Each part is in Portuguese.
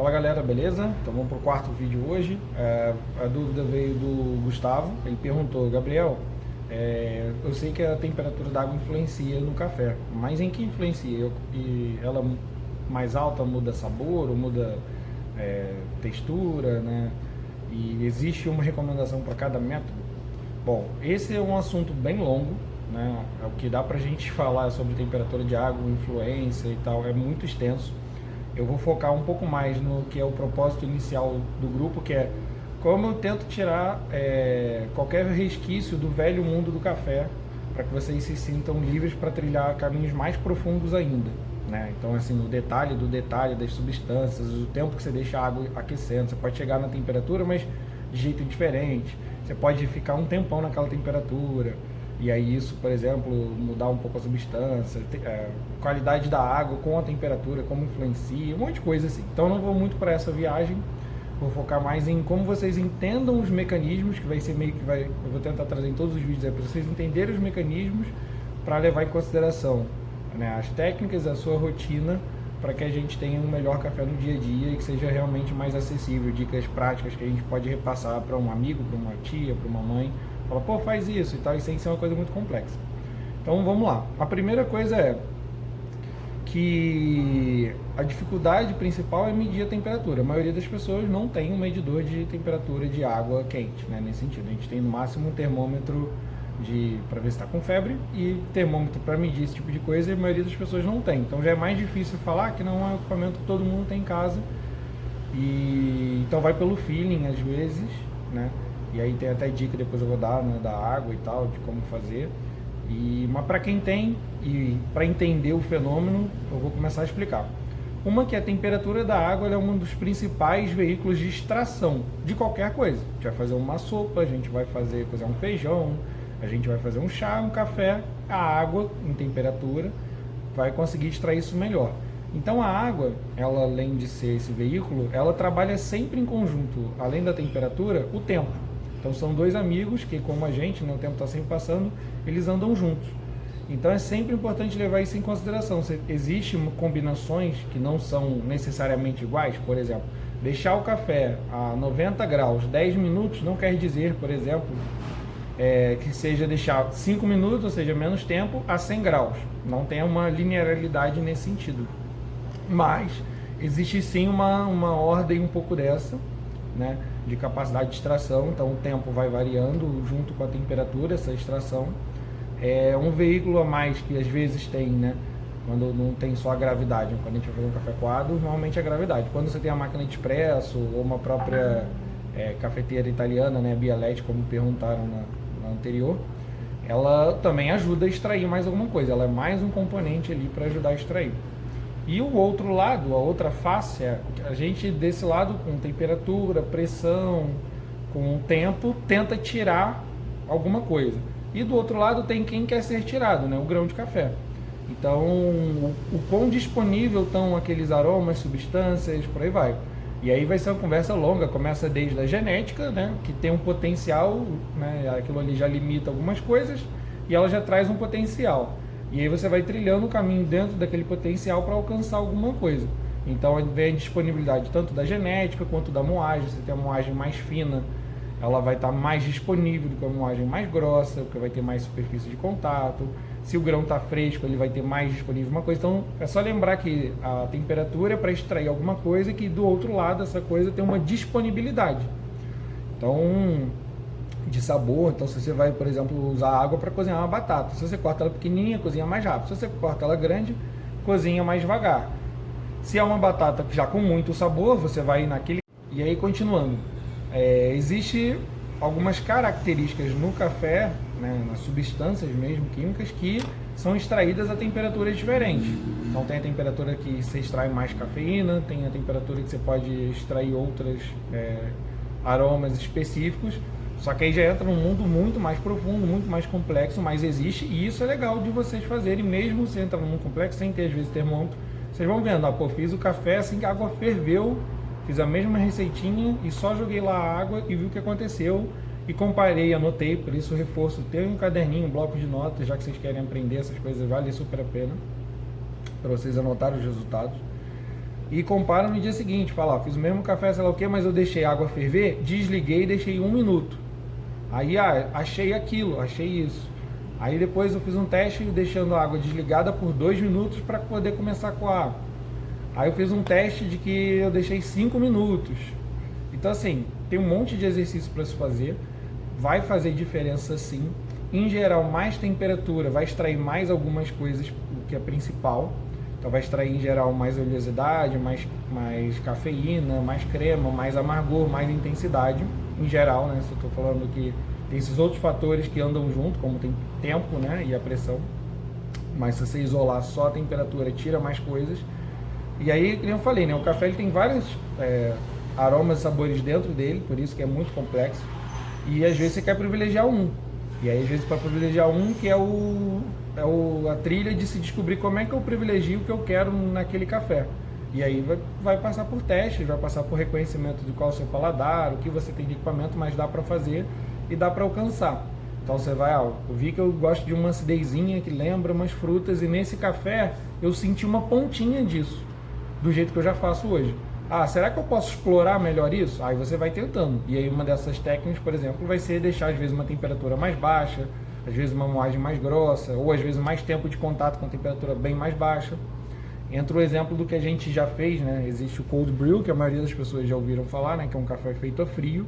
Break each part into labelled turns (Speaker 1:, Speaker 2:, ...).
Speaker 1: Fala galera, beleza? Então vamos para o quarto vídeo hoje. A dúvida veio do Gustavo. Ele perguntou: Gabriel, eu sei que a temperatura da água influencia no café, mas em que influencia? E ela mais alta muda sabor ou muda textura, né? E existe uma recomendação para cada método? Bom, esse é um assunto bem longo, né? O que dá para a gente falar sobre temperatura de água, influência e tal, é muito extenso. Eu vou focar um pouco mais no que é o propósito inicial do grupo, que é como eu tento tirar qualquer resquício do velho mundo do café, para que vocês se sintam livres para trilhar caminhos mais profundos ainda, né? Então, assim, o detalhe do detalhe das substâncias, o tempo que você deixa a água aquecendo, você pode chegar na temperatura, mas de jeito diferente. Você pode ficar um tempão naquela temperatura, e aí isso, por exemplo, mudar um pouco a substância, qualidade da água com a temperatura, como influencia, um monte de coisa assim. Então eu não vou muito para essa viagem, vou focar mais em como vocês entendam os mecanismos, que vai ser meio que eu vou tentar trazer em todos os vídeos para vocês entenderem os mecanismos, para levar em consideração, né, as técnicas, a sua rotina, para que a gente tenha um melhor café no dia a dia e que seja realmente mais acessível, dicas práticas que a gente pode repassar para um amigo, para uma tia, para uma mãe. Fala, pô, faz isso e tal, e sem ser uma coisa muito complexa. Então vamos lá. A primeira coisa é que a dificuldade principal é medir a temperatura. A maioria das pessoas não tem um medidor de temperatura de água quente, né? Nesse sentido, a gente tem no máximo um termômetro para ver se está com febre e termômetro para medir esse tipo de coisa, e a maioria das pessoas não tem. Então já é mais difícil falar que não é um equipamento que todo mundo tem em casa. E então vai pelo feeling às vezes, né? E aí tem até dica, depois eu vou dar, né, da água e tal, de como fazer. Mas para quem tem, e para entender o fenômeno, eu vou começar a explicar. Uma que a temperatura da água é um dos principais veículos de extração de qualquer coisa. A gente vai fazer uma sopa, a gente vai cozer um feijão, a gente vai fazer um chá, um café. A água em temperatura vai conseguir extrair isso melhor. Então a água, ela além de ser esse veículo, ela trabalha sempre em conjunto, além da temperatura, o tempo. Então são dois amigos que, como a gente, né, o tempo está sempre passando, eles andam juntos. Então é sempre importante levar isso em consideração. Existem combinações que não são necessariamente iguais. Por exemplo, deixar o café a 90 graus 10 minutos não quer dizer, por exemplo, que seja deixar 5 minutos, ou seja, menos tempo, a 100 graus. Não tem uma linearidade nesse sentido. Mas existe sim uma ordem um pouco dessa, né, de capacidade de extração. Então o tempo vai variando junto com a temperatura, essa extração. É um veículo a mais que às vezes tem, né, quando não tem só a gravidade. Quando a gente vai fazer um café coado, normalmente é a gravidade. Quando você tem a máquina de expresso ou uma própria cafeteira italiana, né, Bialetti, como perguntaram na anterior, ela também ajuda a extrair mais alguma coisa. Ela é mais um componente ali para ajudar a extrair. E o outro lado, a outra face, a gente desse lado com temperatura, pressão, com o tempo, tenta tirar alguma coisa. E do outro lado tem quem quer ser tirado, né? O grão de café. Então, o quão disponível estão aqueles aromas, substâncias, por aí vai. E aí vai ser uma conversa longa, começa desde a genética, né? Que tem um potencial, né? Aquilo ali já limita algumas coisas e ela já traz um potencial. E aí você vai trilhando o caminho dentro daquele potencial para alcançar alguma coisa. Então vem a disponibilidade tanto da genética quanto da moagem. Se tem a moagem mais fina, ela vai estar mais disponível do que a moagem mais grossa, porque vai ter mais superfície de contato. Se o grão está fresco, ele vai ter mais disponível uma coisa. Então é só lembrar que a temperatura é para extrair alguma coisa e que do outro lado essa coisa tem uma disponibilidade. Então, de sabor, então se você vai, por exemplo, usar água para cozinhar uma batata, se você corta ela pequenininha, cozinha mais rápido. Se você corta ela grande, cozinha mais devagar. Se é uma batata já com muito sabor, você vai naquele... E aí, continuando, existe algumas características no café, né, nas substâncias mesmo, químicas, que são extraídas a temperaturas diferentes. Então tem a temperatura que você extrai mais cafeína, tem a temperatura que você pode extrair outros aromas específicos. Só que aí já entra num mundo muito mais profundo, muito mais complexo, mas existe, e isso é legal de vocês fazerem, mesmo se entrar num mundo complexo, sem ter às vezes termômetro. Vocês vão vendo, pô, fiz o café assim que a água ferveu, fiz a mesma receitinha e só joguei lá a água e vi o que aconteceu, e comparei, anotei, por isso reforço, ter um caderninho, um bloco de notas, já que vocês querem aprender essas coisas, vale super a pena, para vocês anotarem os resultados. e compara no dia seguinte. Fala, ó, fiz o mesmo café, sei lá o que, mas eu deixei a água ferver, desliguei e deixei 1 minuto. Aí, achei aquilo, achei isso. Aí depois eu fiz um teste deixando a água desligada por 2 minutos para poder começar a coar. Aí eu fiz um teste de que eu deixei 5 minutos. Então assim, tem um monte de exercício para se fazer. Vai fazer diferença sim. Em geral, mais temperatura vai extrair mais algumas coisas, o que é principal. Então vai extrair em geral mais oleosidade, mais cafeína, mais crema, mais amargor, mais intensidade. Em geral, né? Se eu estou falando que tem esses outros fatores que andam junto, como tem tempo, né? E a pressão. Mas se você isolar só a temperatura, tira mais coisas. E aí, como eu falei, né? O café ele tem vários aromas e sabores dentro dele, por isso que é muito complexo. E às vezes você quer privilegiar um. E aí, às vezes, para privilegiar um, que é a trilha de se descobrir como é que eu privilegio o que eu quero naquele café. E aí vai passar por testes, vai passar por reconhecimento de qual é o seu paladar, o que você tem de equipamento, mas dá para fazer e dá para alcançar. Então você vai, eu vi que eu gosto de uma acidezinha que lembra umas frutas, e nesse café eu senti uma pontinha disso, do jeito que eu já faço hoje. Será que eu posso explorar melhor isso? Aí você vai tentando. E aí uma dessas técnicas, por exemplo, vai ser deixar às vezes uma temperatura mais baixa, às vezes uma moagem mais grossa, ou às vezes mais tempo de contato com a temperatura bem mais baixa. Entra o exemplo do que a gente já fez, né? Existe o cold brew, que a maioria das pessoas já ouviram falar, né? Que é um café feito a frio.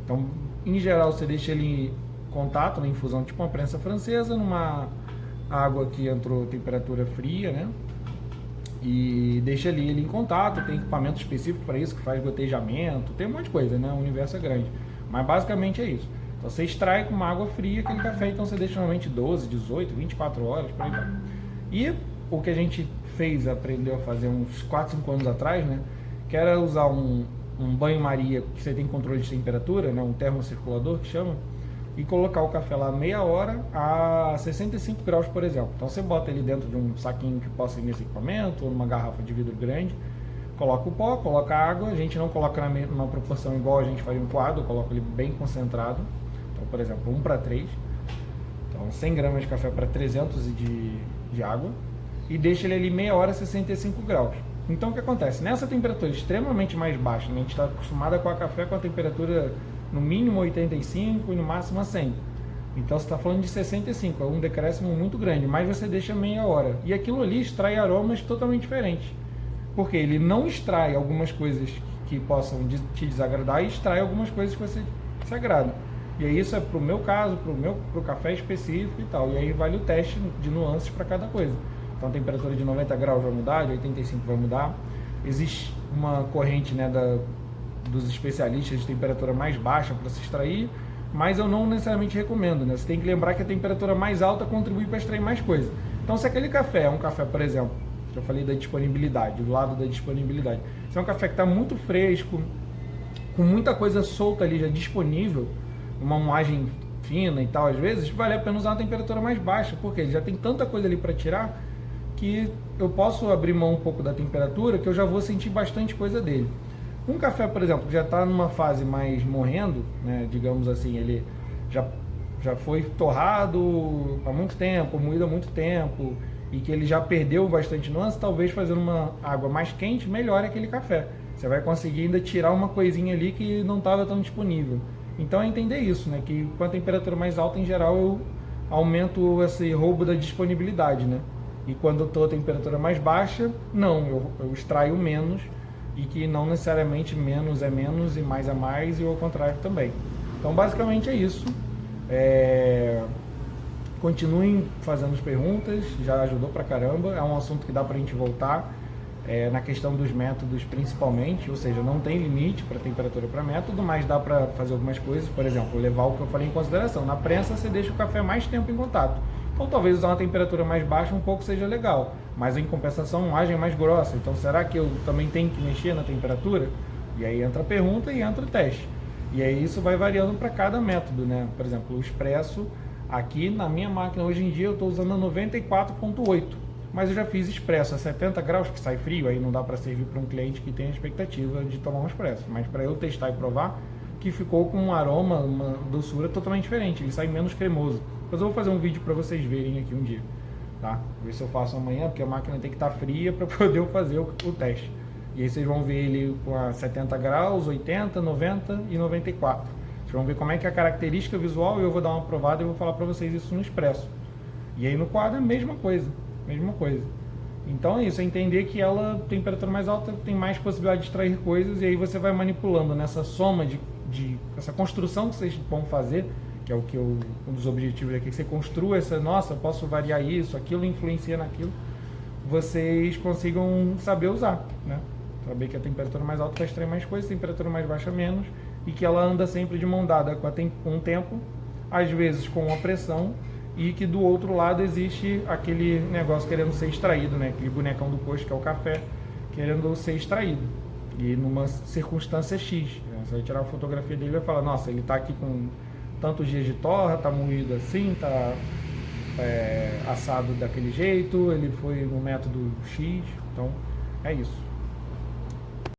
Speaker 1: Então, em geral, você deixa ele em contato, na infusão, tipo uma prensa francesa, numa água que entrou temperatura fria, né? E deixa ele em contato, tem equipamento específico para isso, que faz gotejamento, tem um monte de coisa, né? O universo é grande. Mas basicamente é isso. Então você extrai com uma água fria aquele café, então você deixa normalmente 12, 18, 24 horas, por aí vai. E o que a gente aprendeu a fazer uns 4, 5 anos atrás, né? Que era usar um banho-maria que você tem controle de temperatura, né? Um termocirculador que chama, e colocar o café lá meia hora a 65 graus, por exemplo. Então você bota ele dentro de um saquinho que possa ir nesse equipamento, ou numa garrafa de vidro grande, coloca o pó, coloca a água, a gente não coloca numa proporção igual a gente faz um coado, coloca ele bem concentrado. Então, por exemplo, 1:3. Então 100 gramas de café para 300 de água, e deixa ele ali meia hora a 65 graus. Então o que acontece? Nessa temperatura extremamente mais baixa, né? A gente está acostumado a coar café com a temperatura no mínimo 85 e no máximo a 100. Então você está falando de 65, é um decréscimo muito grande, mas você deixa meia hora. E aquilo ali extrai aromas totalmente diferentes. Porque ele não extrai algumas coisas que possam te desagradar e extrai algumas coisas que você se agrada. E aí isso é pro meu caso, pro café específico e tal. E aí vale o teste de nuances para cada coisa. Então a temperatura de 90 graus vai mudar, de 85 vai mudar. Existe uma corrente, né, dos especialistas de temperatura mais baixa para se extrair, mas eu não necessariamente recomendo, né? Você tem que lembrar que a temperatura mais alta contribui para extrair mais coisa. Então se aquele café é um café, por exemplo, que eu falei da disponibilidade, do lado da disponibilidade, se é um café que está muito fresco, com muita coisa solta ali já disponível, uma moagem fina e tal, às vezes, vale a pena usar uma temperatura mais baixa, porque ele já tem tanta coisa ali para tirar, que eu posso abrir mão um pouco da temperatura, que eu já vou sentir bastante coisa dele. Um café, por exemplo, que já está numa fase mais morrendo, né, digamos assim, ele já foi torrado há muito tempo, moído há muito tempo, e que ele já perdeu bastante nuance, talvez fazendo uma água mais quente melhore aquele café. Você vai conseguir ainda tirar uma coisinha ali que não estava tão disponível. Então é entender isso, né, que com a temperatura mais alta, em geral, eu aumento esse roubo da disponibilidade, né? E quando eu estou a temperatura mais baixa, não, eu extraio menos, e que não necessariamente menos é menos e mais é mais, e ao contrário também. Então basicamente é isso. Continuem fazendo as perguntas, já ajudou pra caramba, é um assunto que dá pra gente voltar, na questão dos métodos principalmente, ou seja, não tem limite para temperatura para método, mas dá para fazer algumas coisas, por exemplo, levar o que eu falei em consideração. Na prensa você deixa o café mais tempo em contato. Então talvez usar uma temperatura mais baixa um pouco seja legal, mas em compensação a moagem é mais grossa, então será que eu também tenho que mexer na temperatura? E aí entra a pergunta e entra o teste. E aí isso vai variando para cada método, né? Por exemplo, o expresso, aqui na minha máquina hoje em dia eu estou usando a 94.8, mas eu já fiz expresso a 70 graus, que sai frio, aí não dá para servir para um cliente que tem a expectativa de tomar um expresso, mas para eu testar e provar, que ficou com um aroma, uma doçura totalmente diferente, ele sai menos cremoso. Mas eu vou fazer um vídeo para vocês verem aqui um dia, tá? Ver se eu faço amanhã, porque a máquina tem que estar fria para poder fazer o teste. E aí vocês vão ver ele com a 70 graus, 80, 90 e 94. Vocês vão ver como é que é a característica visual e eu vou dar uma provada e vou falar para vocês isso no Expresso. E aí no quadro é a mesma coisa, mesma coisa. Então é isso, é entender que ela, temperatura mais alta, tem mais possibilidade de extrair coisas e aí você vai manipulando nessa soma essa construção que vocês vão fazer, que é o que um dos objetivos aqui, que você construa essa, nossa, posso variar isso, aquilo influencia naquilo, vocês consigam saber usar, né? Saber que a temperatura mais alta vai extrair mais coisas, a temperatura mais baixa menos, e que ela anda sempre de mão dada com um tempo, às vezes com uma pressão, e que do outro lado existe aquele negócio querendo ser extraído, né? Aquele bonecão do posto que é o café, querendo ser extraído. E numa circunstância X. Né? Você vai tirar a fotografia dele e vai falar, nossa, ele está aqui com tantos dias de torra, está moído assim, está assado daquele jeito, ele foi no método X. Então, é isso.